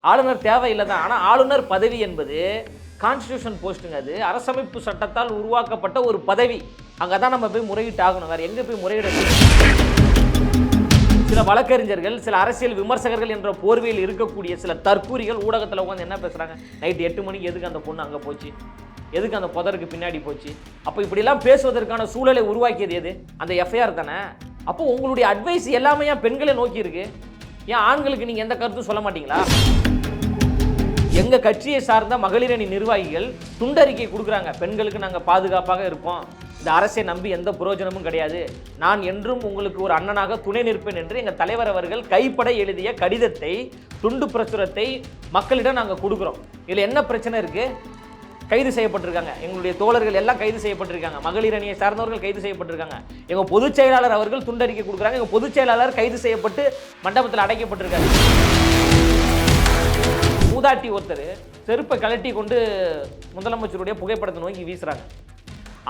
ஆளுநர் தேவையில்லை தான். ஆனால் ஆளுநர் பதவி என்பது கான்ஸ்டியூஷன் போஸ்ட்டுங்க. அது அரசமைப்பு சட்டத்தால் உருவாக்கப்பட்ட ஒரு பதவி. அங்கே தான் நம்ம போய் முறையிட்டு ஆகணும். வேறு எங்கே போய் முறையிட? சில வழக்கறிஞர்கள், சில அரசியல் விமர்சகர்கள் என்ற போர்வையில் இருக்கக்கூடிய சில தற்கூரிகள் ஊடகத்தில் உட்காந்து என்ன பேசுகிறாங்க? நைட்டு 8 மணிக்கு எதுக்கு அந்த பொண்ணு அங்கே போச்சு, எதுக்கு அந்த புதருக்கு பின்னாடி போச்சு? அப்போ இப்படிலாம் பேசுவதற்கான சூழலை உருவாக்கியது எது? அந்த எஃப்ஐஆர் தானே. அப்போ உங்களுடைய அட்வைஸ் எல்லாமே ஏன் பெண்களை நோக்கி இருக்கு? ஏன் ஆண்களுக்கு நீங்கள் எந்த கருத்தும் சொல்ல மாட்டீங்களா? எங்கள் கட்சியை சார்ந்த மகளிர் அணி நிர்வாகிகள் துண்டறிக்கை கொடுக்குறாங்க. பெண்களுக்கு நாங்கள் பாதுகாப்பாக இருப்போம், இந்த அரசை நம்பி எந்த பிரயோஜனமும் கிடையாது, நான் என்றும் உங்களுக்கு ஒரு அண்ணனாக துணை நிற்பேன் என்று எங்கள் தலைவர் அவர்கள் கைப்பட எழுதிய கடிதத்தை, துண்டு பிரசுரத்தை மக்களிடம் நாங்கள் கொடுக்குறோம். இதில் என்ன பிரச்சனை இருக்குது? கைது செய்யப்பட்டிருக்காங்க. எங்களுடைய தோழர்கள் எல்லாம் கைது செய்யப்பட்டிருக்காங்க. மகளிர் அணியை சார்ந்தவர்கள் கைது செய்யப்பட்டிருக்காங்க. எங்கள் பொதுச் செயலாளர் அவர்கள் துண்டறிக்கை கொடுக்குறாங்க. எங்கள் பொதுச் செயலாளர் கைது செய்யப்பட்டு மண்டபத்தில் அடைக்கப்பட்டிருக்காரு. மூதாட்டி ஒருத்தர் செருப்பை கலட்டி கொண்டு முதலமைச்சருடைய புகைப்படத்தை நோக்கி வீசுறாங்க.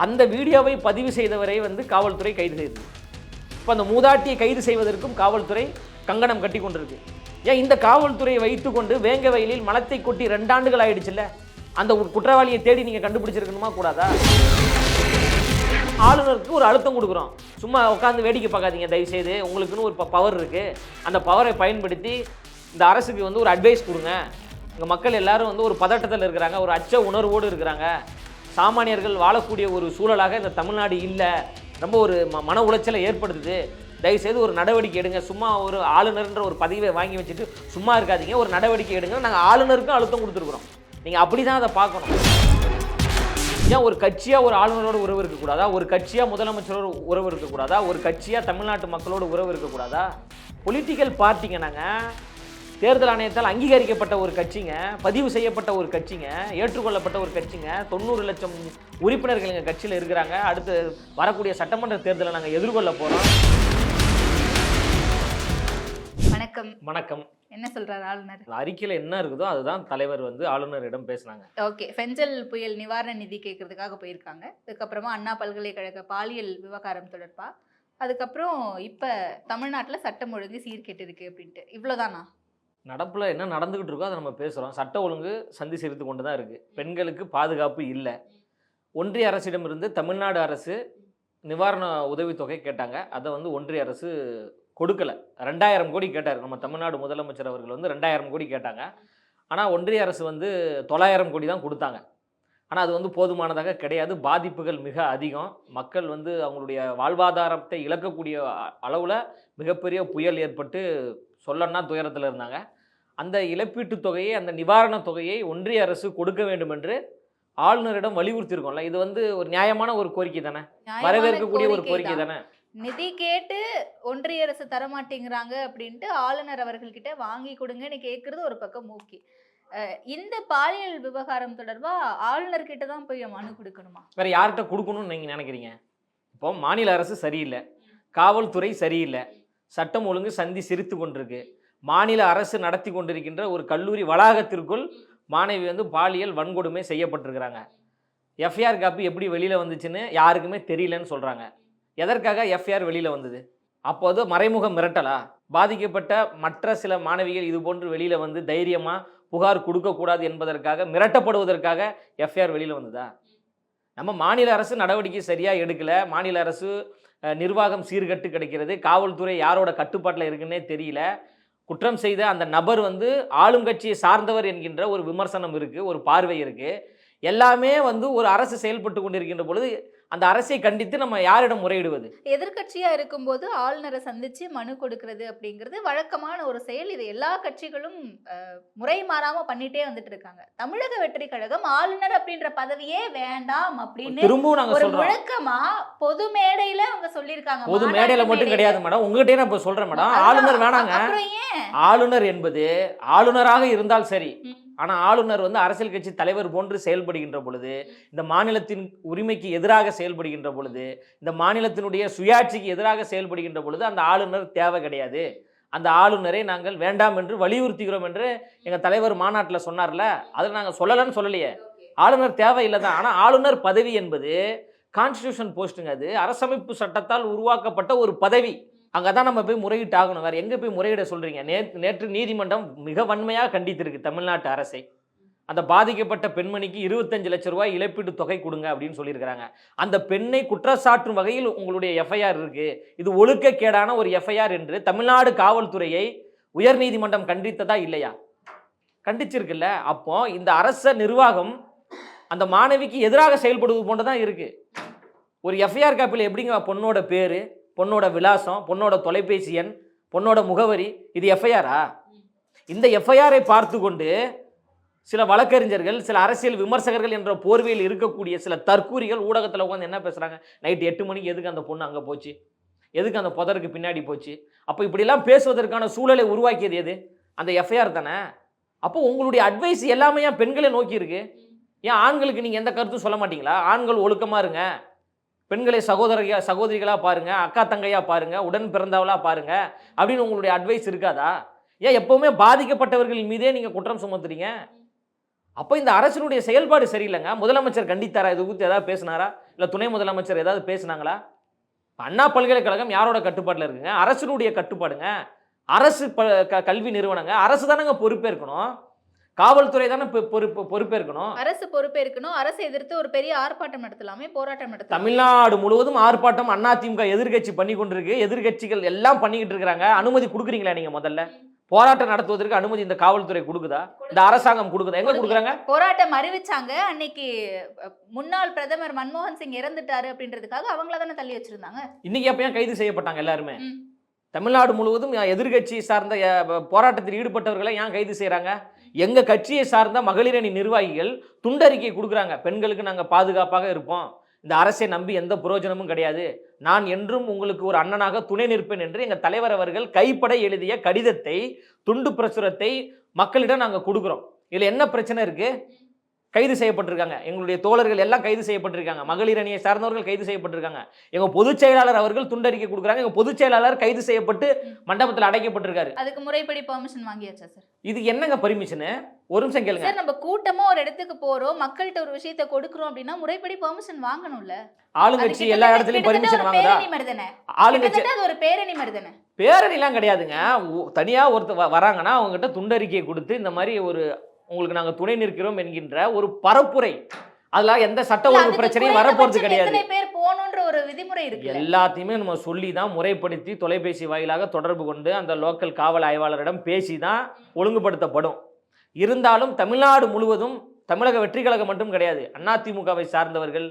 அந்த வீடியோவை பதிவு செய்தவரை காவல்துறை கைது செய்தது. இப்போ அந்த மூதாட்டியை கைது செய்வதற்கும் காவல்துறை கங்கணம் கட்டி கொண்டிருக்கு. ஏன் இந்த காவல்துறையை வைத்துக்கொண்டு வேங்க வயலில் மலத்தை கொட்டி 2 ஆண்டுகள் ஆயிடுச்சுல்ல, அந்த குற்றவாளியை தேடி நீங்கள் கண்டுபிடிச்சிருக்கணுமா கூடாதா? ஆளுநருக்கு ஒரு அழுத்தம் கொடுக்குறோம். சும்மா உட்காந்து வேடிக்கை பார்க்காதீங்க தயவுசெய்து. உங்களுக்குன்னு ஒரு பவர் இருக்குது. அந்த பவரை பயன்படுத்தி இந்த அரசுக்கு ஒரு அட்வைஸ் கொடுங்க. இங்கே மக்கள் எல்லாரும் ஒரு பதட்டத்தில் இருக்கிறாங்க, ஒரு அச்ச உணர்வோடு இருக்கிறாங்க. சாமானியர்கள் வாழக்கூடிய ஒரு சூழலாக இந்த தமிழ்நாடு இல்லை. ரொம்ப ஒரு மன உளைச்சலை ஏற்படுத்துது. தயவுசெய்து ஒரு நடவடிக்கை எடுங்க. சும்மா ஒரு ஆளுநர்ன்ற ஒரு பதவியை வாங்கி வச்சுட்டு சும்மா இருக்காதீங்க, ஒரு நடவடிக்கை எடுங்க. நாங்கள் ஆளுநருக்கும் அழுத்தம் கொடுத்துருக்குறோம். நீங்கள் அப்படி தான் அதை பார்க்கணும். ஏன் ஒரு கட்சியாக ஒரு ஆளுநரோட உறவு இருக்கக்கூடாதா? ஒரு கட்சியாக முதலமைச்சரோட உறவு இருக்கக்கூடாதா? ஒரு கட்சியாக தமிழ்நாட்டு மக்களோட உறவு இருக்கக்கூடாதா? பொலிட்டிக்கல் பார்ட்டிங்க. நாங்கள் தேர்தல் ஆணையத்தால் அங்கீகரிக்கப்பட்ட ஒரு கட்சிங்க, பதிவு செய்யப்பட்ட ஒரு கட்சிங்க, ஏற்றுக்கொள்ளப்பட்ட ஒரு கட்சிங்க. 90 லட்சம் உறுப்பினர்கள் எங்கள் கட்சியில் இருக்கிறாங்க. அடுத்து வரக்கூடிய சட்டமன்ற தேர்தலை நாங்கள் எதிர்கொள்ள போகிறோம். வணக்கம். வணக்கம். என்ன சொல்றாரு ஆளுநர்? அறிக்கையில் என்ன இருக்குதோ அதுதான் தலைவர் ஆளுநரிடம் பேசினாங்க. ஓகே, பெஞ்சல் புயல் நிவாரண நிதி கேட்கறதுக்காக போயிருக்காங்க. அதுக்கப்புறமா அண்ணா பல்கலைக்கழக பாலியல் விவகாரம் தொடர்பா, அதுக்கப்புறம் இப்போ தமிழ்நாட்டில் சட்டம் ஒழுங்கு சீர்கெட்டு இருக்கு அப்படின்ட்டு, இவ்வளோதானா? நடப்பில் என்ன நடந்துக்கிட்டு இருக்கோ அதை நம்ம பேசுகிறோம். சட்ட ஒழுங்கு சந்தி சிரித்து கொண்டு தான் இருக்குது. பெண்களுக்கு பாதுகாப்பு இல்லை. ஒன்றிய அரசிடமிருந்து தமிழ்நாடு அரசு நிவாரண உதவித்தொகை கேட்டாங்க. அதை ஒன்றிய அரசு கொடுக்கலை. 2000 கோடி கேட்டார். நம்ம தமிழ்நாடு முதலமைச்சர் அவர்கள் 2000 கோடி கேட்டாங்க. ஆனால் ஒன்றிய அரசு 900 கோடி தான் கொடுத்தாங்க. ஆனால் அது போதுமானதாக கிடையாது. பாதிப்புகள் மிக அதிகம். மக்கள் அவங்களுடைய வாழ்வாதாரத்தை இழக்கக்கூடிய அளவில் மிகப்பெரிய புயல் ஏற்பட்டு சொல்லன்னா துயரத்தில் இருந்தாங்க. அந்த இழப்பீட்டு தொகையை, அந்த நிவாரண தொகையை ஒன்றிய அரசு கொடுக்க வேண்டும் என்று ஆளுநரிடம் வலியுறுத்தியிருக்கோம்ல. இது ஒரு நியாயமான ஒரு கோரிக்கை தானே, வரவேற்கக்கூடிய ஒரு கோரிக்கை தானே. நிதி கேட்டு ஒன்றிய அரசு தரமாட்டேங்கிறாங்க அப்படின்ட்டு ஆளுநர் அவர்கள்கிட்ட வாங்கி கொடுங்கன்னு கேட்கறது ஒரு பக்கம் மூக்கி. இந்த பாலியல் விவகாரம் தொடர்பா ஆளுநர்கிட்ட தான் போய் மனு கொடுக்கணுமா? வேற யார்கிட்ட கொடுக்கணும்னு நீங்க நினைக்கிறீங்க? இப்போ மாநில அரசு சரியில்லை, காவல்துறை சரியில்லை, சட்டம் ஒழுங்கு சந்தி சிரித்து கொண்டிருக்கு. மாநில அரசு நடத்தி கொண்டிருக்கின்ற ஒரு கல்லூரி வளாகத்திற்குள் மாணவி பாலியல் வன்கொடுமை செய்யப்பட்டிருக்கிறாங்க. எஃப்ஐஆர் காப்பி எப்படி வெளியில் வந்துச்சுன்னு யாருக்குமே தெரியலன்னு சொல்கிறாங்க. எதற்காக எஃப்ஐஆர் வெளியில் வந்தது? அப்போது மறைமுக மிரட்டலா? பாதிக்கப்பட்ட மற்ற சில மாணவிகள் இது போன்று வெளியில் தைரியமாக புகார் கொடுக்கக்கூடாது என்பதற்காக, மிரட்டப்படுவதற்காக எஃப்ஐஆர் வெளியில் வந்ததா? நம்ம மாநில அரசு நடவடிக்கை சரியாக எடுக்கலை, மாநில அரசு நிர்வாகம் சீர்கட்டு கிடைக்கிறது, காவல்துறை யாரோட கட்டுப்பாட்டில் இருக்குன்னே தெரியல, குற்றம் செய்த அந்த நபர் ஆளுங்கட்சியை சார்ந்தவர் என்கின்ற ஒரு விமர்சனம் இருக்குது, ஒரு பார்வை இருக்குது. எல்லாமே ஒரு அரசு செயல்பட்டு கொண்டிருக்கின்ற பொழுது அந்த அரசை கண்டித்து நம்ம யாரிடம் முறையிடுவது? எதிர்கட்சியா இருக்கும்போது ஆளுநரை சந்திச்சு மனு கொடுக்கறது அப்படிங்கிறது வழக்கமான ஒரு செயல். இது எல்லா கட்சிகளும் முறை மாறாம பண்ணிட்டே வந்துட்டு இருக்காங்க. தமிழக வெற்றி கழகம் ஆளுநர் அப்படின்ற பதவியே வேண்டாம் அப்படின்னு திரும்பவும் நாங்க ஒரு சொல்றோம். முழக்கமா பொது மேடையில அவங்க சொல்லியிருக்காங்க. பொது மேடையில மட்டும் கிடையாது மேடம், உங்ககிட்டே நான் இப்ப சொல்றேன் மேடம், ஆளுநர் வேணாங்க. ஆளுநர் என்பது ஆளுநராக இருந்தால் சரி, ஆனால் ஆளுநர் அரசியல் கட்சி தலைவர் போன்று செயல்படுகின்ற பொழுது, இந்த மாநிலத்தின் உரிமைக்கு எதிராக செயல்படுகின்ற பொழுது, இந்த மாநிலத்தினுடைய சுயாட்சிக்கு எதிராக செயல்படுகின்ற பொழுது அந்த ஆளுநர் தேவை கிடையாது. அந்த ஆளுநரை நாங்கள் வேண்டாம் என்று வலியுறுத்துகிறோம் என்று எங்கள் தலைவர் மாநாட்டில் சொன்னார்ல, அதில் நாங்கள் சொல்லலைன்னு சொல்லலையே. ஆளுநர் தேவையில்லை தான். ஆனால் ஆளுநர் பதவி என்பது கான்ஸ்டியூஷன் போஸ்ட்டுங்க. அது அரசமைப்பு சட்டத்தால் உருவாக்கப்பட்ட ஒரு பதவி. அங்கே தான் நம்ம போய் முறையிட்டு ஆகணும். வேறு எங்கே போய் முறையிட சொல்கிறீங்க? நேற்று நீதிமன்றம் மிக வன்மையாக கண்டித்திருக்கு தமிழ்நாட்டு அரசை. அந்த பாதிக்கப்பட்ட பெண்மணிக்கு 25 லட்சம் ரூபாய் இழப்பீட்டு தொகை கொடுங்க அப்படின்னு சொல்லியிருக்கிறாங்க. அந்த பெண்ணை குற்றச்சாட்டும் வகையில் உங்களுடைய எஃப்ஐஆர் இருக்கு. இது ஒழுக்கக்கேடான ஒரு எஃப்ஐஆர் என்று தமிழ்நாடு காவல்துறையை உயர்நீதிமன்றம் கண்டித்ததா இல்லையா? கண்டிச்சிருக்குல்ல. அப்போ இந்த அரச நிர்வாகம் அந்த மாணவிக்கு எதிராக செயல்படுவது போன்றதான் இருக்கு. ஒரு எஃப்ஐஆர் காப்பியில் எப்படிங்க பொண்ணோட பேரு, பொண்ணோட விலாசம், பொண்ணோட தொலைபேசி எண், பொண்ணோட முகவரி, இது எஃப்ஐஆரா? இந்த எஃப்ஐஆரை பார்த்து கொண்டு சில வழக்கறிஞர்கள், சில அரசியல் விமர்சகர்கள் என்ற போர்வையில் இருக்கக்கூடிய சில தற்கூரிகள் ஊடகத்தில் உட்காந்து என்ன பேசுகிறாங்க? நைட்டு 8 மணிக்கு எதுக்கு அந்த பொண்ணு அங்கே போச்சு, எதுக்கு அந்த புதருக்கு பின்னாடி போச்சு? அப்போ இப்படிலாம் பேசுவதற்கான சூழலை உருவாக்கியது எது? அந்த எஃப்ஐஆர் தானே. அப்போ உங்களுடைய அட்வைஸ் எல்லாமே ஏன் பெண்களை நோக்கி இருக்கு? ஏன் ஆண்களுக்கு நீங்கள் எந்த கருத்தும் சொல்ல மாட்டீங்களா? ஆண்கள் ஒழுக்கமாக இருங்க, பெண்களை சகோதரிகளாக பாருங்க, அக்கா தங்கையாக பாருங்க, உடன் பிறந்தவளாக பாருங்க அப்படின்னு உங்களுடைய அட்வைஸ் இருக்காதா? ஏன் எப்பவுமே பாதிக்கப்பட்டவர்கள் மீதே நீங்கள் குற்றம் சுமத்துறீங்க? அப்போ இந்த அரசினுடைய செயல்பாடு சரியில்லைங்க. முதலமைச்சர் கண்டித்தாரா? இது குறித்து ஏதாவது பேசினாரா? இல்லை துணை முதலமைச்சர் ஏதாவது பேசினாங்களா? அண்ணா பல்கலைக்கழகம் யாரோட கட்டுப்பாட்டில் இருக்குங்க? அரசினுடைய கட்டுப்பாடுங்க. அரசு கல்வி நிறுவனங்க. அரசு தானங்க பொறுப்பேற்கணும். காவல்துறை தானே பொறுப்பேற்கணும். அரசு பொறுப்பேற்கணும். அரசை எதிர்த்து ஒரு பெரிய ஆர்ப்பாட்டம் நடத்தலாமே, போராட்டம் நடத்தலாம். தமிழ்நாடு முழுவதும் ஆர்ப்பாட்டம் அதிமுக எதிர்கட்சி பண்ணி கொண்டிருக்கு. எதிர்கட்சிகள் எல்லாம் பண்ணிக்கிட்டு இருக்காங்க. அனுமதி கொடுக்குறீங்களா நீங்க? முதல்ல போராட்டம் நடத்துவதற்கு அனுமதி இந்த காவல்துறை கொடுக்குதா? இந்த அரசாங்கம் கொடுக்குதா? எங்க கொடுக்குறாங்க? போராட்டம் அறிவிச்சாங்க அன்னைக்கு. முன்னாள் பிரதமர் மன்மோகன் சிங் இறந்துட்டாரு அப்படின்றதுக்காக அவங்கள தானே தள்ளி வச்சிருந்தாங்க. இன்னைக்கு அப்ப ஏன் கைது செய்யப்பட்டாங்க எல்லாருமே? தமிழ்நாடு முழுவதும் எதிர்கட்சி சார்ந்த போராட்டத்தில் ஈடுபட்டவர்களை ஏன் கைது செய்யறாங்க? எங்க கட்சியை சார்ந்த மகளிரணி நிர்வாகிகள் துண்டறிக்கை கொடுக்குறாங்க. பெண்களுக்கு நாங்க பாதுகாப்பாக இருப்போம், இந்த அரசை நம்பி எந்த பிரயோஜனமும் கிடையாது, நான் என்றும் உங்களுக்கு ஒரு அண்ணனாக துணை நிற்பேன் என்று எங்க தலைவர் அவர்கள் கைப்பட எழுதிய கடிதத்தை, துண்டு பிரசுரத்தை மக்களிடம் நாங்க கொடுக்குறோம். இதுல என்ன பிரச்சனை இருக்கு? கைது செய்யப்பட்டிருக்காங்க. எங்களுடைய தோழர்கள் எல்லாம் கைது செய்யப்பட்டிருக்காங்க. மகளிர் அணியை சார்ந்தவர்கள் கைது செய்யப்பட்டிருக்காங்க. எங்க பொதுச் செயலாளர் அவர்கள் துண்டறிக்கை கொடுக்குறாங்க. எங்க பொதுச் செயலாளர் கைது செய்யப்பட்டு மண்டபத்தில் அடைக்கப்பட்டிருக்காரு. அதுக்கு முறைப்படி பெர்மிஷன் வாங்கியாச்சா சார்? இது என்னங்க பர்மிஷன்? ஒரு நிமிஷம் கேளுங்க சார். நம்ம கூட்டமா ஒரு இடத்துக்கு போறோம், மக்கள்கிட்ட ஒரு விஷயத்தை கொடுக்குறோம் அப்படின்னா முறைப்படி பெர்மிஷன் வாங்கணும்ல. ஆளுங்கட்சி எல்லா இடத்துலயும் பர்மிஷன் வாங்குதா? ஆளுங்கட்சி அது ஒரு பேரணி மாதிரி தானே. பேரணிலாம் கிடையாதுங்க. தனியா ஒருத்தர் வராங்கன்னா அவங்க கிட்ட துண்டறிக்கை கொடுத்து இந்த மாதிரி ஒரு உங்களுக்கு நாங்க துணை நிற்கிறோம் என்கின்ற ஒரு பரப்புரை, அதெல்லாம் எந்த சட்ட ஒழுங்கு பிரச்சனையும் வரப்போறது கிடையாது. ஒரு விதிமுறை இருக்கு. எல்லாத்தையுமே நம்ம சொல்லி தான் முறைப்படுத்தி தொலைபேசி வாயிலாக தொடர்பு கொண்டு அந்த லோக்கல் காவல் ஆய்வாளரிடம் பேசி தான் ஒழுங்குபடுத்தப்படும். இருந்தாலும் தமிழ்நாடு முழுவதும் தமிழக வெற்றி கழகம் மட்டும் கிடையாது, அதிமுகவை சார்ந்தவர்கள்,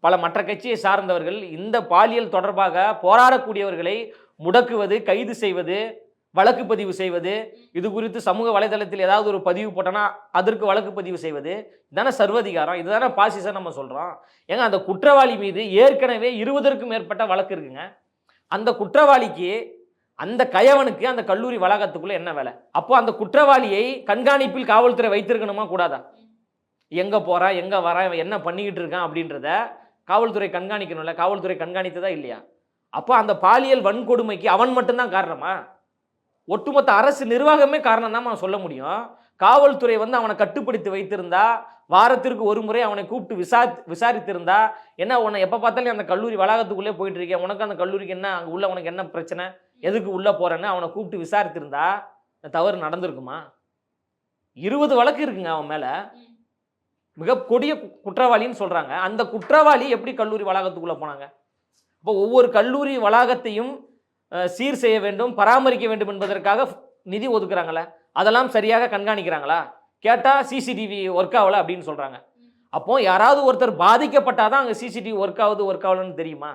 பல மற்ற கட்சியை சார்ந்தவர்கள் இந்த பாலியல் தொடர்பாக போராடக்கூடியவர்களை முடக்குவது, கைது செய்வது, வழக்கு பதிவு செய்வது, இது குறித்து சமூக வலைதளத்தில் ஏதாவது ஒரு பதிவு போட்டோன்னா அதற்கு வழக்கு பதிவு செய்வது, இதுதானே சர்வதிகாரம், இதுதானே பாசிசம் நம்ம சொல்கிறோம். ஏங்க அந்த குற்றவாளி மீது ஏற்கனவே 20க்கும் மேற்பட்ட வழக்கு இருக்குங்க. அந்த குற்றவாளிக்கு, அந்த கயவனுக்கு அந்த கல்லூரி வளாகத்துக்குள்ள என்ன வேலை? அப்போ அந்த குற்றவாளியை கண்காணிப்பில் காவல்துறை வைத்திருக்கணுமா கூடாதா? எங்கே போகிறான், எங்கே வரான், என்ன பண்ணிக்கிட்டு இருக்கான் அப்படின்றத காவல்துறை கண்காணிக்கணும்ல. காவல்துறை கண்காணித்ததா இல்லையா? அப்போ அந்த பாலியல் வன்கொடுமைக்கு அவன் மட்டும்தான் காரணமா? ஒட்டுமொத்த அரசு நிர்வாகமே காரணம் தான் சொல்ல முடியும். காவல்துறை அவனை கட்டுப்படுத்தி வைத்திருந்தா, வாரத்திற்கு ஒரு முறை அவனை கூப்பிட்டு விசாரித்திருந்தா, என்ன உன்னை எப்போ பார்த்தாலும் அந்த கல்லூரி வளாகத்துக்குள்ளே போயிட்டு இருக்கேன், உனக்கு அந்த கல்லூரிக்கு என்ன, அங்கே உள்ள உனக்கு என்ன பிரச்சனை, எதுக்கு உள்ளே போறேன்னு அவனை கூப்பிட்டு விசாரித்திருந்தா தவறு நடந்திருக்குமா? 20 வழக்கு இருக்குங்க அவன் மேலே. மிக கொடிய குற்றவாளின்னு சொல்றாங்க. அந்த குற்றவாளி எப்படி கல்லூரி வளாகத்துக்குள்ளே போனாங்க? இப்போ ஒவ்வொரு கல்லூரி வளாகத்தையும் சீர் செய்ய வேண்டும், பராமரிக்க வேண்டும் என்பதற்காக நிதி ஒதுக்குறாங்களே, அதெல்லாம் சரியாக கண்காணிக்கிறாங்களா? கேட்டால் சிசிடிவி ஒர்க் ஆகலை அப்படின்னு சொல்கிறாங்க. அப்போ யாராவது ஒருத்தர் பாதிக்கப்பட்டாதான் அங்கே சிசிடிவி ஒர்க் ஆகலன்னு தெரியுமா?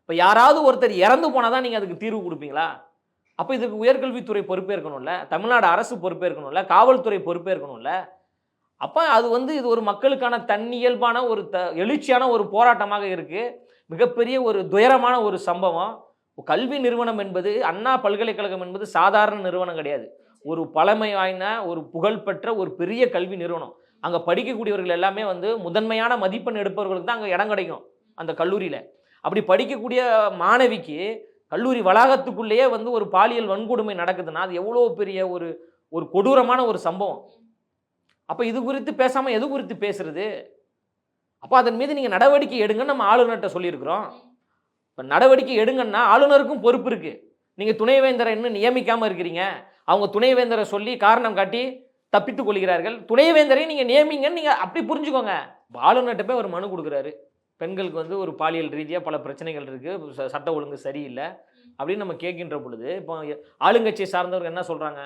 இப்போ யாராவது ஒருத்தர் இறந்து போனால் தான் நீங்கள் அதுக்கு தீர்வு கொடுப்பீங்களா? அப்போ இதுக்கு உயர்கல்வித்துறை பொறுப்பேற்கணும்ல, தமிழ்நாடு அரசு பொறுப்பேற்கணும்ல, காவல்துறை பொறுப்பேற்கணும்ல. அப்போ அது இது ஒரு மக்களுக்கான தன்னியல்பான ஒரு எழுச்சியான ஒரு போராட்டமாக இருக்குது. மிகப்பெரிய ஒரு துயரமான ஒரு சம்பவம். கல்வி நிறுவனம் என்பது, அண்ணா பல்கலைக்கழகம் என்பது சாதாரண நிறுவனம் கிடையாது. ஒரு பழமை வாய்ந்த, ஒரு புகழ்பெற்ற ஒரு பெரிய கல்வி நிறுவனம். அங்கே படிக்கக்கூடியவர்கள் எல்லாமே முதன்மையான மதிப்பெண் எடுப்பவர்களுக்கு தான் அங்கே இடம் கிடைக்கும் அந்த கல்லூரியில். அப்படி படிக்கக்கூடிய மாணவிக்கு கல்லூரி வளாகத்துக்குள்ளேயே ஒரு பாலியல் வன்கொடுமை நடக்குதுன்னா அது எவ்வளோ பெரிய ஒரு கொடூரமான ஒரு சம்பவம். அப்போ இது குறித்து பேசாமல் எது குறித்து பேசுறது? அப்போ அதன் மீது நீங்கள் நடவடிக்கை எடுங்கன்னு நம்ம ஆளுநர்கிட்ட சொல்லியிருக்கிறோம். இப்போ நடவடிக்கை எடுங்கன்னா ஆளுநருக்கும் பொறுப்பு இருக்குது. நீங்கள் துணைவேந்தரை இன்னும் நியமிக்காமல் இருக்கிறீங்க. அவங்க துணைவேந்தரை சொல்லி காரணம் காட்டி தப்பித்துக் கொள்கிறார்கள். துணைவேந்தரை நீங்கள் நியமிங்கன்னு நீங்கள் அப்படி புரிஞ்சுக்கோங்க. ஆளுநர்கிட்ட போய் ஒரு மனு கொடுக்குறாரு. பெண்களுக்கு வந்து ஒரு பாலியல் ரீதியாக பல பிரச்சனைகள் இருக்குது, சட்ட ஒழுங்கு சரியில்லை அப்படின்னு நம்ம கேட்கின்ற பொழுது, இப்போ ஆளுங்கட்சியை சார்ந்தவர்கள் என்ன சொல்கிறாங்க?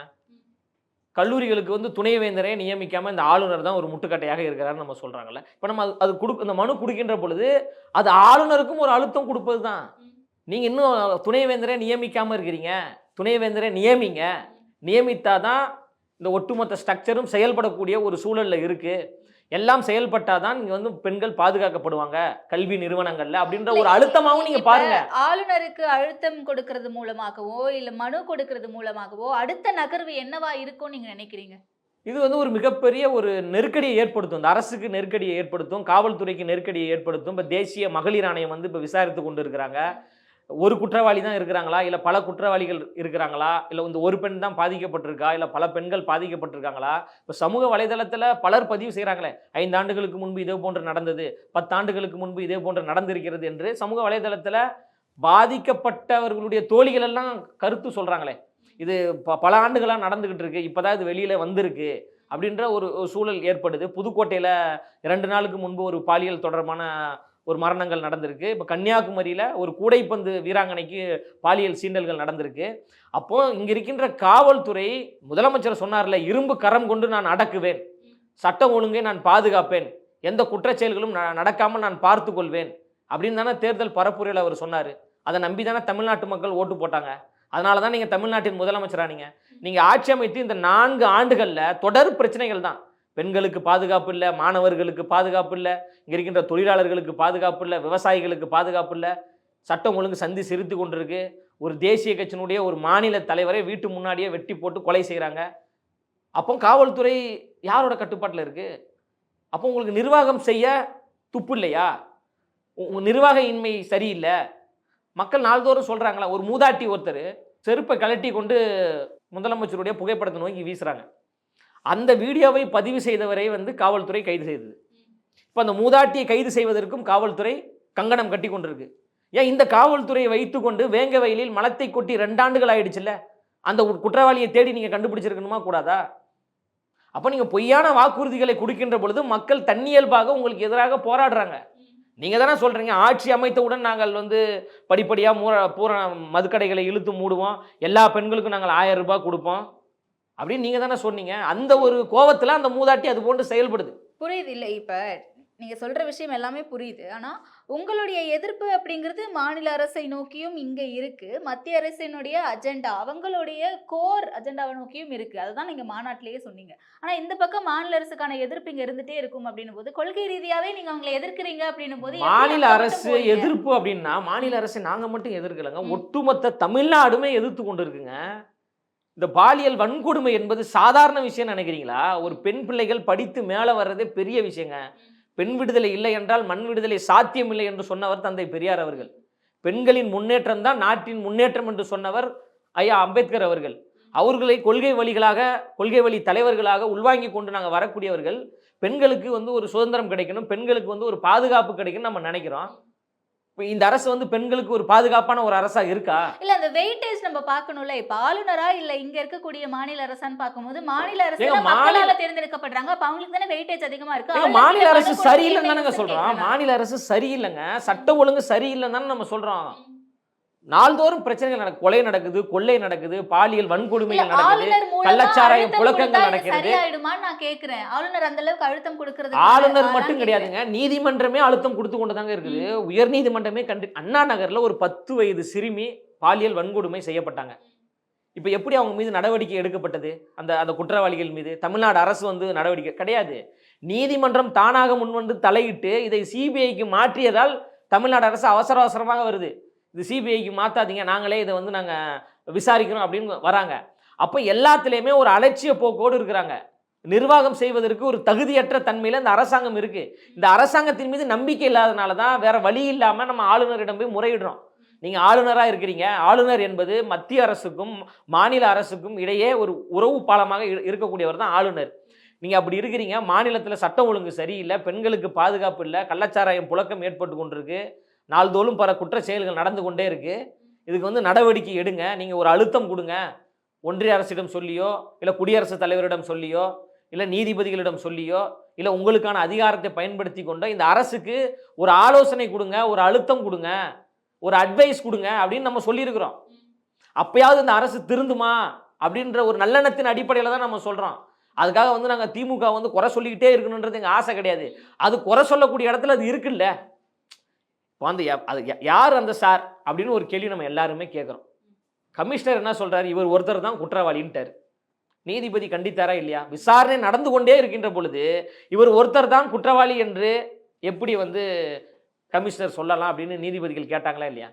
கல்லூரிகளுக்கு வந்து துணைவேந்தரை நியமிக்காமல் இந்த ஆளுநர் தான் ஒரு முட்டுக்கட்டையாக இருக்கிறாருன்னு நம்ம சொல்கிறாங்கல்ல. இப்போ நம்ம அது இந்த மனு கொடுக்கின்ற பொழுது அது ஆளுநருக்கும் ஒரு அழுத்தம் கொடுப்பது தான். நீங்கள் இன்னும் துணைவேந்தரை நியமிக்காமல் இருக்கிறீங்க, துணைவேந்தரை நியமிங்க. நியமித்தாதான் இந்த ஒட்டுமொத்த ஸ்ட்ரக்சரும் செயல்படக்கூடிய ஒரு சூழலில் இருக்குது. எல்லாம் செயல்பட்டால் தான் இங்கே வந்து பெண்கள் பாதுகாக்கப்படுவாங்க கல்வி நிறுவனங்கள்ல அப்படின்ற ஒரு அழுத்தமாகவும் நீங்கள் பாருங்க. ஆளுநருக்கு அழுத்தம் கொடுக்கறது மூலமாகவோ இல்லை மனு கொடுக்கறது மூலமாகவோ அடுத்த நகர்வு என்னவா இருக்கும்னு நீங்க நினைக்கிறீங்க? இது வந்து ஒரு மிகப்பெரிய ஒரு நெருக்கடியை ஏற்படுத்தும். இந்த அரசுக்கு நெருக்கடியை ஏற்படுத்தும், காவல்துறைக்கு நெருக்கடியை ஏற்படுத்தும். இப்போ தேசிய மகளிர் ஆணையம் வந்து இப்போ விசாரித்து கொண்டு இருக்கிறாங்க. ஒரு குற்றவாளி தான் இருக்கிறாங்களா, இல்லை பல குற்றவாளிகள் இருக்கிறாங்களா, இல்லை வந்து ஒரு பெண் தான் பாதிக்கப்பட்டிருக்கா, இல்லை பல பெண்கள் பாதிக்கப்பட்டிருக்காங்களா? இப்போ சமூக வலைதளத்தில் பலர் பதிவு செய்கிறாங்களே, 5 ஆண்டுகளுக்கு முன்பு இதே போன்று நடந்தது, 10 ஆண்டுகளுக்கு முன்பு இதே போன்று நடந்திருக்கிறது என்று சமூக வலைதளத்தில் பாதிக்கப்பட்டவர்களுடைய தோழிகள் எல்லாம் கருத்து சொல்கிறாங்களே. இது பல ஆண்டுகளாக நடந்துக்கிட்டு இருக்கு, இப்போதான் இது வெளியில் வந்திருக்கு அப்படின்ற ஒரு சூழல் ஏற்படுது. புதுக்கோட்டையில் 2 நாளுக்கு முன்பு ஒரு பாலியல் தொடர்பான ஒரு மரணங்கள் நடந்திருக்கு. இப்போ கன்னியாகுமரியில் ஒரு கூடைப்பந்து வீராங்கனைக்கு பாலியல் சீண்டல்கள் நடந்திருக்கு. அப்போது இங்கே இருக்கின்ற காவல்துறை, முதலமைச்சர் சொன்னார்ல, இரும்பு கரம் கொண்டு நான் அடக்குவேன், சட்டம் ஒழுங்கை நான் பாதுகாப்பேன், எந்த குற்றச்செயல்களும் நடக்காமல் நான் பார்த்து கொள்வேன் அப்படின்னு தானே தேர்தல் பரப்புரையில் அவர் சொன்னார். அதை நம்பி தானே தமிழ்நாட்டு மக்கள் ஓட்டு போட்டாங்க. அதனால தான் நீங்கள் தமிழ்நாட்டின் முதலமைச்சரானீங்க. நீங்கள் ஆட்சி அமைத்து இந்த 4 ஆண்டுகளில் தொடர் பிரச்சனைகள் தான். பெண்களுக்கு பாதுகாப்பு இல்லை, மாணவர்களுக்கு பாதுகாப்பு இல்லை, இங்கே இருக்கின்ற தொழிலாளர்களுக்கு பாதுகாப்பு இல்லை, விவசாயிகளுக்கு பாதுகாப்பு இல்லை, சட்டம் ஒழுங்கு சந்தி சிரித்து கொண்டிருக்கு. ஒரு தேசிய கட்சியினுடைய ஒரு மாநில தலைவரை வீட்டு முன்னாடியே வெட்டி போட்டு கொலை செய்கிறாங்க. அப்போ காவல்துறை யாரோட கட்டுப்பாட்டில் இருக்குது? அப்போ உங்களுக்கு நிர்வாகம் செய்ய துப்பு இல்லையா? உங்கள் நிர்வாக இன்மை சரியில்லை. மக்கள் நாள்தோறும் சொல்கிறாங்களா? ஒரு மூதாட்டி ஒருத்தர் செருப்பை கழட்டி கொண்டு முதலமைச்சருடைய புகைப்படத்தை நோக்கி வீசுகிறாங்க. அந்த வீடியோவை பதிவு செய்தவரை வந்து காவல்துறை கைது செய்தது. இப்போ அந்த மூதாட்டியை கைது செய்வதற்கும் காவல்துறை கங்கணம் கட்டி கொண்டிருக்கு. ஏன் இந்த காவல்துறையை வைத்து கொண்டு வேங்க வயலில் மலத்தை கொட்டி 2 ஆண்டுகள் ஆயிடுச்சுல்ல, அந்த குற்றவாளியை தேடி நீங்கள் கண்டுபிடிச்சிருக்கணுமா கூடாதா? அப்போ நீங்கள் பொய்யான வாக்குறுதிகளை கொடுக்கின்ற பொழுது மக்கள் தன்னியல்பாக உங்களுக்கு எதிராக போராடுறாங்க. நீங்கள் தானே சொல்கிறீங்க, ஆட்சி அமைத்தவுடன் நாங்கள் வந்து படிப்படியாக பூரண மதுக்கடைகளை இழுத்து மூடுவோம், எல்லா பெண்களுக்கும் நாங்கள் 1000 ரூபாய் கொடுப்போம் அப்படின்னு நீங்கள் தானே சொன்னீங்க. அந்த ஒரு கோவத்தில் அந்த மூதாட்டி அது போன்று செயல்படுது. புரியுது. இல்லை, இப்போ நீங்கள் சொல்கிற விஷயம் எல்லாமே புரியுது. ஆனால் உங்களுடைய எதிர்ப்பு அப்படிங்கிறது மாநில அரசை நோக்கியும் இங்கே இருக்குது, மத்திய அரசினுடைய அஜெண்டா அவங்களுடைய கோர் அஜெண்டாவை நோக்கியும் இருக்குது. அதுதான் நீங்கள் மாநாட்டிலேயே சொன்னீங்க. ஆனால் இந்த பக்கம் மாநில அரசுக்கான எதிர்ப்பு இங்கே இருந்துகிட்டே இருக்கும் அப்படின்னும் போது, கொள்கை ரீதியாகவே நீங்கள் அவங்களை எதிர்க்கிறீங்க அப்படின்னும் போது, மாநில அரசு எதிர்ப்பு அப்படின்னா மாநில அரசு நாங்கள் மட்டும் எதிர்க்கலைங்க, ஒட்டுமொத்த தமிழ்நாடுமே எதிர்த்து கொண்டு இருக்குங்க. இந்த பாலியல் வன்கொடுமை என்பது சாதாரண விஷயம் நினைக்கிறீங்களா? ஒரு பெண் பிள்ளைகள் படித்து மேலே வர்றதே பெரிய விஷயங்க. பெண் விடுதலை இல்லை என்றால் மண் விடுதலை சாத்தியம் இல்லை என்று சொன்னவர் தந்தை பெரியார் அவர்கள். பெண்களின் முன்னேற்றம் தான் நாட்டின் முன்னேற்றம் என்று சொன்னவர் ஐயா அம்பேத்கர் அவர்கள். அவர்களை கொள்கை வழி தலைவர்களாக உள்வாங்கி கொண்டு நாங்கள் வரக்கூடியவர்கள். பெண்களுக்கு வந்து ஒரு சுதந்திரம் கிடைக்கணும், பெண்களுக்கு வந்து ஒரு பாதுகாப்பு கிடைக்கணும் நம்ம நினைக்கிறோம். இந்த அரசு வந்து பெண்களுக்கு ஒரு பாதுகாப்பான ஒரு அரசா இருக்கா? இல்ல, அந்த வெயிட்டேஜ் நம்ம பார்க்கணும்ல. இப்ப ஆளுநரா இல்ல இங்க இருக்கக்கூடிய மாநில அரசான்னு பார்க்கும்போது, மாநில அரசு மக்களால தேர்ந்தெடுக்கப்படுறாங்க, அப்ப அவங்களுக்கு தானே வெயிட்டேஜ் அதிகமா இருக்கு. மாநில அரசு சரியில்லைன்னு தானே சொல்றோம். மாநில அரசு சரியில்லைங்க, சட்ட ஒழுங்கு சரியில்லைன்னு தானே நம்ம சொல்றோம். நாள்தோறும் பிரச்சனைகள் நடக்குது, கொலை நடக்குது, கொள்ளை நடக்குது, பாலியல் வன்கொடுமைகள் நடக்குது, கள்ளச்சாராய புழக்கங்கள் நடக்கிறது. நான் கேக்குறேன், ஆளுநர் அந்த அளவுக்கு அழுத்தம் கொடுக்கிறது. ஆளுநர் மட்டும் கிடையாதுங்க, நீதிமன்றமே அழுத்தம் கொடுத்து கொண்டுதாங்க இருக்குது. உயர் நீதிமன்றமே அண்ணா நகர்ல ஒரு 10 வயது சிறுமி பாலியல் வன்கொடுமை செய்யப்பட்டாங்க. இப்ப எப்படி அவங்க மீது நடவடிக்கை எடுக்கப்பட்டது? அந்த குற்றவாளிகள் மீது தமிழ்நாடு அரசு வந்து நடவடிக்கை கிடையாது. நீதிமன்றம் தானாக முன்வந்து தலையிட்டு இதை சிபிஐக்கு மாற்றியதால் தமிழ்நாடு அரசு அவசரமாக வருது. இது சிபிஐக்கு மாற்றாதீங்க, நாங்களே இதை வந்து நாங்கள் விசாரிக்கிறோம் அப்படின்னு வராங்க. அப்போ எல்லாத்துலேயுமே ஒரு அலட்சிய போக்கோடு இருக்கிறாங்க. நிர்வாகம் செய்வதற்கு ஒரு தகுதியற்ற தன்மையில் இந்த அரசாங்கம் இருக்குது. இந்த அரசாங்கத்தின் மீது நம்பிக்கை இல்லாதனால தான் வேறு வழி இல்லாமல் நம்ம ஆளுநரிடம் போய் முறையிடுறோம். நீங்கள் ஆளுநராக இருக்கிறீங்க, ஆளுநர் என்பது மத்திய அரசுக்கும் மாநில அரசுக்கும் இடையே ஒரு உறவு பாலமாக இருக்கக்கூடியவர் தான் ஆளுநர். நீங்கள் அப்படி இருக்கிறீங்க, மாநிலத்தில் சட்டம் ஒழுங்கு சரியில்லை, பெண்களுக்கு பாதுகாப்பு இல்லை, கள்ளச்சாராயம் புழக்கம் ஏற்பட்டு கொண்டிருக்கு, நாள்தோறும் பல குற்ற செயல்கள் நடந்து கொண்டே இருக்கு. இதுக்கு வந்து நடவடிக்கை எடுங்க. நீங்க ஒரு அழுத்தம் கொடுங்க. ஒன்றிய அரசிடம் சொல்லியோ, இல்ல குடியரசுத் தலைவரிடம் சொல்லியோ, இல்ல நீதிபதிகளிடம் சொல்லியோ, இல்ல உங்களுக்கான அதிகாரத்தை பயன்படுத்தி கொண்டோ இந்த அரசுக்கு ஒரு ஆலோசனை கொடுங்க, ஒரு அழுத்தம் கொடுங்க, ஒரு அட்வைஸ் கொடுங்க அப்படின்னு நம்ம சொல்லியிருக்கிறோம். அப்பயாவது இந்த அரசு திருந்துமா அப்படின்ற ஒரு நல்லெண்ணத்தின் அடிப்படையில் தான் நம்ம சொல்றோம். அதுக்காக வந்து நாங்கள் திமுக வந்து குறை சொல்லிக்கிட்டே இருக்கணுன்றது எங்கள் ஆசை கிடையாது. அது குறை சொல்லக்கூடிய இடத்துல அது இருக்குல்ல. வந்து அது யார் அந்த சார் அப்படின்னு ஒரு கேள்வி நம்ம எல்லாருமே கேட்குறோம். கமிஷனர் என்ன சொல்றாரு? இவர் ஒருத்தர் தான் குற்றவாளின்ட்டார். நீதிபதி கண்டித்தாரா இல்லையா? விசாரணை நடந்து கொண்டே இருக்கின்ற பொழுது இவர் ஒருத்தர் தான் குற்றவாளி என்று எப்படி வந்து கமிஷனர் சொல்லலாம் அப்படின்னு நீதிபதிகள் கேட்டாங்களா இல்லையா?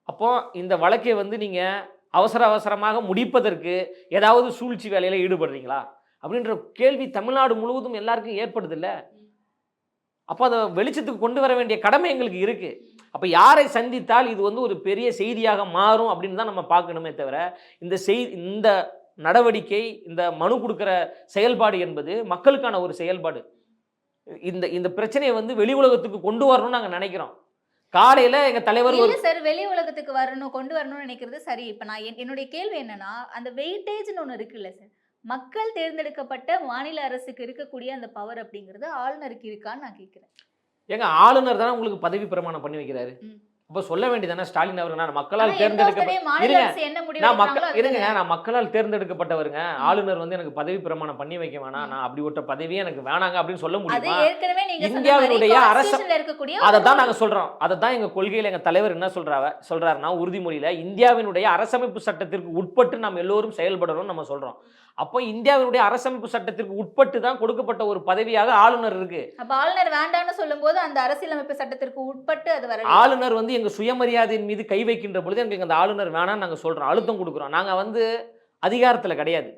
அப்போ இந்த வழக்கை வந்து நீங்க அவசர அவசரமாக முடிப்பதற்கு ஏதாவது சூழ்ச்சி வேலையில ஈடுபடுறீங்களா அப்படின்ற கேள்வி தமிழ்நாடு முழுவதும் எல்லாருக்கும் ஏற்படுது இல்ல. அப்போ அதை வெளிச்சத்துக்கு கொண்டு வர வேண்டிய கடமை எங்களுக்கு இருக்கு. அப்போ யாரை சந்தித்தால் இது வந்து ஒரு பெரிய செய்தியாக மாறும் அப்படின்னு தான் நம்ம பார்க்கணுமே தவிர, இந்த நடவடிக்கை, இந்த மனு கொடுக்கிற செயல்பாடு என்பது மக்களுக்கான ஒரு செயல்பாடு. இந்த பிரச்சனையை வந்து வெளி உலகத்துக்கு கொண்டு வரணும்னு நாங்கள் நினைக்கிறோம். காலையில எங்க தலைவர் இல்ல சார், வெளி உலகத்துக்கு வரணும், கொண்டு வரணும்னு நினைக்கிறது சரி. இப்ப நான் என்னுடைய கேள்வி என்னன்னா, அந்த வெயிட்டேஜ்னு ஒண்ணு இருக்குல்ல சார், மக்கள் தேர்ந்தெடுக்கப்பட்ட மாநில அரசுக்கு இருக்கக்கூடிய அந்த பவர் அப்படிங்கிறது ஆளுநருக்கு இருக்கான்னு நான் கேட்கிறேன். ஏங்க ஆளுநர் தானே உங்களுக்கு பதவி பிரமாணம் பண்ணி வைக்கிறாரு. அப்போ சொல்ல வேண்டியதானே ஸ்டாலின் அவர்கள் நான் மக்களால் நான் மக்களால் தேர்ந்தெடுக்கப்பட்டவருங்க. ஆளுநர் வந்து எனக்கு பதவி பிரமாணம் பண்ணி வைக்க வேணாம், நான் அப்படி ஒரு பதவியே எனக்கு வேணாங்க அப்படின்னு சொல்ல முடியுமா? இந்தியாவினுடைய அரசு அதை தான் நாங்கள் சொல்றோம். அதை தான் எங்க கொள்கையில் எங்க தலைவர் என்ன சொல்றாருன்னா உறுதிமொழியில இந்தியாவினுடைய அரசமைப்பு சட்டத்திற்கு உட்பட்டு நாம் எல்லோரும் செயல்படணும்னு நம்ம சொல்றோம். அப்போ இந்தியாவினுடைய அரசமைப்பு சட்டத்திற்கு உட்பட்டு தான் கொடுக்கப்பட்ட ஒரு பதவியாக ஆளுநர் இருக்கு. அப்ப ஆளுநர் வேண்டாம்னு சொல்லும்போது அந்த அரசியலமைப்பு சட்டத்திற்கு உட்பட்டு அது வர ஆளுநர் வந்து எங்க சுயமரியாதையின் மீது கை வைக்கின்ற பொழுது எங்களுக்கு அந்த ஆளுநர் வேணாம்னு நாங்கள் சொல்றோம், அழுத்தம் கொடுக்குறோம். நாங்க வந்து அதிகாரத்துல கிடையாது,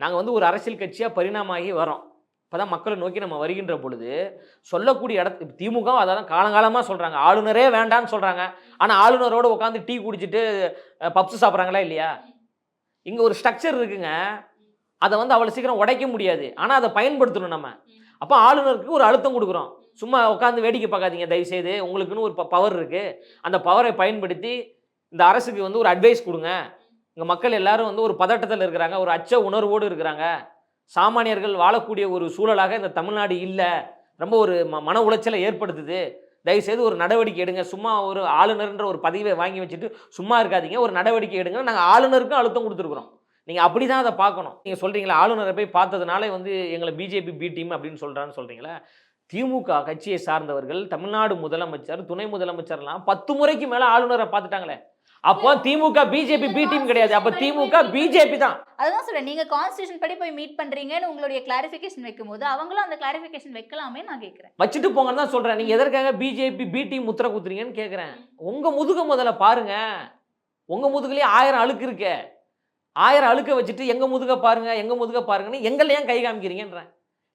நாங்க வந்து ஒரு அரசியல் கட்சியா பரிணாமாகி வரோம். இப்பதான் மக்களை நோக்கி நம்ம வருகின்ற பொழுது சொல்லக்கூடிய இடத்து திமுக அதான் காலங்காலமா சொல்றாங்க ஆளுநரே வேண்டாம்னு சொல்றாங்க. ஆனா ஆளுநரோட உட்காந்து டீ குடிச்சிட்டு பப்ஸ் சாப்பிட்றாங்களா இல்லையா? இங்க ஒரு ஸ்ட்ரக்சர் இருக்குங்க, அதை வந்து அவ்வளோ சீக்கிரம் உடைக்க முடியாது. ஆனால் அதை பயன்படுத்தணும் நம்ம. அப்போ ஆளுநருக்கு ஒரு அழுத்தம் கொடுக்குறோம். சும்மா உட்காந்து வேடிக்கை பார்க்காதீங்க தயவுசெய்து, உங்களுக்குன்னு ஒரு பவர் இருக்குது, அந்த பவரை பயன்படுத்தி இந்த அரசுக்கு வந்து ஒரு அட்வைஸ் கொடுங்க. இங்கே மக்கள் எல்லாரும் வந்து ஒரு பதட்டத்தில் இருக்கிறாங்க, ஒரு அச்ச உணர்வோடு இருக்கிறாங்க, சாமானியர்கள் வாழக்கூடிய ஒரு சூழலாக இந்த தமிழ்நாடு இல்லை, ரொம்ப ஒரு மன உளைச்சலை ஏற்படுத்துது, தயவுசெய்து ஒரு நடவடிக்கை எடுங்க. சும்மா ஒரு ஆளுநர்ன்ற ஒரு பதவியை வாங்கி வச்சுட்டு சும்மா இருக்காதீங்க, ஒரு நடவடிக்கை எடுங்க. நாங்கள் ஆளுநருக்கும் அழுத்தம் கொடுத்துருக்குறோம். நீங்கள் அப்படி தான் அதை பார்க்கணும். நீங்கள் சொல்கிறீங்களா ஆளுநரை போய் பார்த்ததுனால வந்து எங்களை பிஜேபி பி டீம் அப்படின்னு சொல்கிறான்னு சொல்கிறீங்களா? திமுக கட்சியை சார்ந்தவர்கள் தமிழ்நாடு முதலமைச்சர், துணை முதலமைச்சர்லாம் 10 முறைக்கு மேலே ஆளுநரை பார்த்துட்டாங்களே. அப்போ திமுக பிஜேபி பி டீம் கிடையாது, அப்போ திமுக பிஜேபி தான். அதுதான் சொல்றேன், நீங்க கான்ஸ்டிடியூஷன் படி போய் மீட் பண்றீங்கன்னு உங்களுடைய கிளாரிஃபிகேஷன் வைக்கும்போது அவங்களும் அந்த கிளாரிஃபிகேஷன் வைக்கலாமே நான் கேட்குறேன். வச்சுட்டு போங்கன்னு தான் சொல்கிறேன். நீங்கள் எதற்காக பிஜேபி பி டீம் முத்திர குத்துறீங்கன்னு கேட்குறேன். உங்கள் முதுக முதல்ல பாருங்க, உங்கள் முதுகுலேயே 1000 அழுக்கு இருக்கே, 1000 அழுக்க வச்சுட்டு எங்க முதுக பாருங்கன்னு எங்களை ஏன் கை காமிக்கிறீங்கன்றேன்.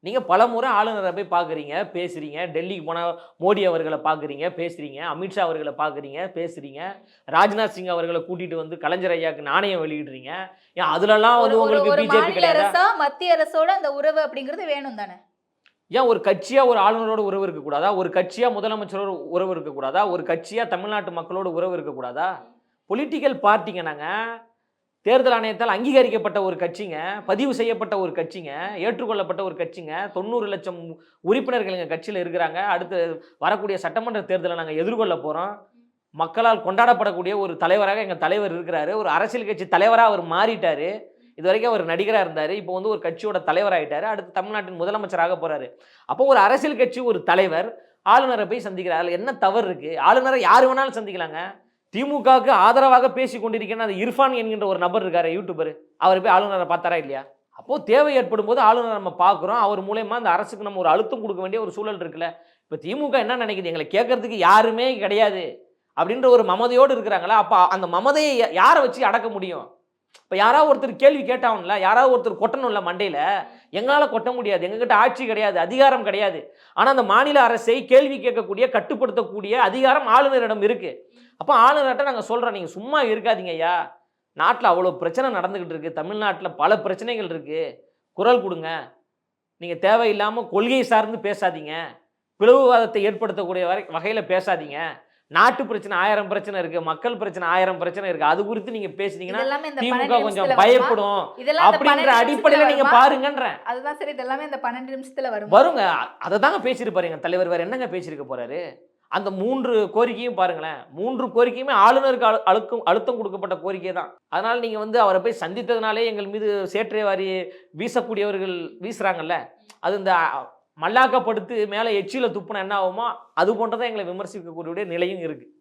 நீங்க பல முறை ஆளுநரை போய் பார்க்குறீங்க, பேசுறீங்க, டெல்லிக்கு போனால் மோடி அவர்களை பார்க்குறீங்க, பேசுறீங்க, அமித்ஷா அவர்களை பார்க்குறீங்க, பேசுறீங்க, ராஜ்நாத் சிங் அவர்களை கூட்டிட்டு வந்து கலைஞர் ஐயாவுக்கு நாணயம் வெளியிடுறீங்க. ஏன் அதுலலாம் வந்து உங்களுக்கு பிஜேபி கிடையாதா? மத்திய அரசோட அந்த உறவு அப்படிங்கிறது வேணும் தானே? ஏன் ஒரு கட்சியா ஒரு ஆளுநரோட உறவு இருக்கக்கூடாதா? ஒரு கட்சியா முதலமைச்சரோட உறவு இருக்கக்கூடாதா? ஒரு கட்சியா தமிழ்நாட்டு மக்களோட உறவு இருக்கக்கூடாதா? பொலிட்டிக்கல் பார்ட்டிங்க நாங்கள், தேர்தல் ஆணையத்தால் அங்கீகரிக்கப்பட்ட ஒரு கட்சிங்க, பதிவு செய்யப்பட்ட ஒரு கட்சிங்க, ஏற்றுக்கொள்ளப்பட்ட ஒரு கட்சிங்க, 90 லட்சம் உறுப்பினர்கள் எங்கள் கட்சியில் இருக்கிறாங்க. அடுத்து வரக்கூடிய சட்டமன்ற தேர்தலை நாங்கள் எதிர்கொள்ள போகிறோம். மக்களால் கொண்டாடப்படக்கூடிய ஒரு தலைவராக எங்கள் தலைவர் இருக்கிறாரு. ஒரு அரசியல் கட்சி தலைவராக அவர் மாறிட்டார். இது வரைக்கும் அவர் நடிகராக இருந்தார், இப்போ வந்து ஒரு கட்சியோட தலைவராகிட்டார். அடுத்து தமிழ்நாட்டின் முதலமைச்சராக போகிறாரு. அப்போ ஒரு அரசியல் கட்சி ஒரு தலைவர் ஆளுநரை போய் சந்திக்கிறார், அதில் என்ன தவறு இருக்குது? ஆளுநரை யார் வேணாலும் சந்திக்கலாங்க. திமுகவுக்கு ஆதரவாக பேசி கொண்டிருக்கேன் அது இர்ஃபான் என்கின்ற ஒரு நபர் இருக்காரு, யூடியூபர், அவர் போய் ஆளுநரை பார்த்தாரா இல்லையா? அப்போது தேவை ஏற்படும் போது ஆளுநரை நம்ம பார்க்குறோம், அவர் மூலயமா அந்த அரசுக்கு நம்ம ஒரு அழுத்தம் கொடுக்க வேண்டிய ஒரு சூழல் இருக்குல்ல. இப்போ திமுக என்ன நினைக்குது, எங்களை கேட்கறதுக்கு யாருமே கிடையாது அப்படின்ற ஒரு மமதையோடு இருக்கிறாங்களா? அப்போ அந்த மமதையை யாரை வச்சு அடக்க முடியும்? இப்போ யாராவது ஒருத்தர் கேள்வி கேட்டாங்கல்ல, யாராவது ஒருத்தர் கொட்டணும்ல மண்டையில். எங்களால் கொட்ட முடியாது, எங்ககிட்ட ஆட்சி கிடையாது, அதிகாரம் கிடையாது. ஆனால் அந்த மாநில அரசை கேள்வி கேட்கக்கூடிய, கட்டுப்படுத்தக்கூடிய அதிகாரம் ஆளுநரிடம் இருக்குது. அப்போ ஆளுநர்கிட்ட நாங்கள் சொல்கிறோம், நீங்கள் சும்மா இருக்காதீங்க ஐயா, நாட்டில் அவ்வளோ பிரச்சனை நடந்துக்கிட்டு இருக்குது, தமிழ்நாட்டில் பல பிரச்சனைகள் இருக்குது, குரல் கொடுங்க. நீங்கள் தேவையில்லாமல் கொள்கை சார்ந்து பேசாதீங்க, பிளவுவாதத்தை ஏற்படுத்தக்கூடிய வகையில் பேசாதீங்க, நாட்டு பிரச்சனை 1000 பிரச்சனை இருக்கு, மக்கள் பிரச்சனை 1000 பிரச்சனை இருக்கு. அது குறித்து நீங்க பேசுனீங்கன்னா இதெல்லாமே இந்த திமுக 12 கொஞ்சம் நிமிஷத்துல வருமா? பயப்படும் இதெல்லாம் இந்த அப்படின்ற 12 அடிப்படையில நிமிஷத்துல நீங்க வருமா? பாருங்கன்றேன். அதுதான் சரி, இதெல்லாமே இந்த 12 நிமிஷத்துல வருமா? வருங்க. அதை தாங்க பேசியிருப்பாரு எங்க தலைவர். வேற என்னங்க பேசியிருக்க போறாரு? அந்த 3 கோரிக்கையும் பாருங்களேன். 3 கோரிக்கையுமே ஆளுநருக்கு அழுத்தம் கொடுக்கப்பட்ட கோரிக்கை தான். அதனால நீங்க வந்து அவரை போய் சந்தித்ததுனாலே எங்கள் மீது சேற்றை வாரி வீசக்கூடியவர்கள் வீசுறாங்கல்ல, அது இந்த மல்லாக்கப்படுத்து மேலே எச்சில துப்புனா என்ன ஆகுமோ அது போன்றதான் எங்களை விமர்சிக்கக்கூடிய நிலையும் இருக்கு.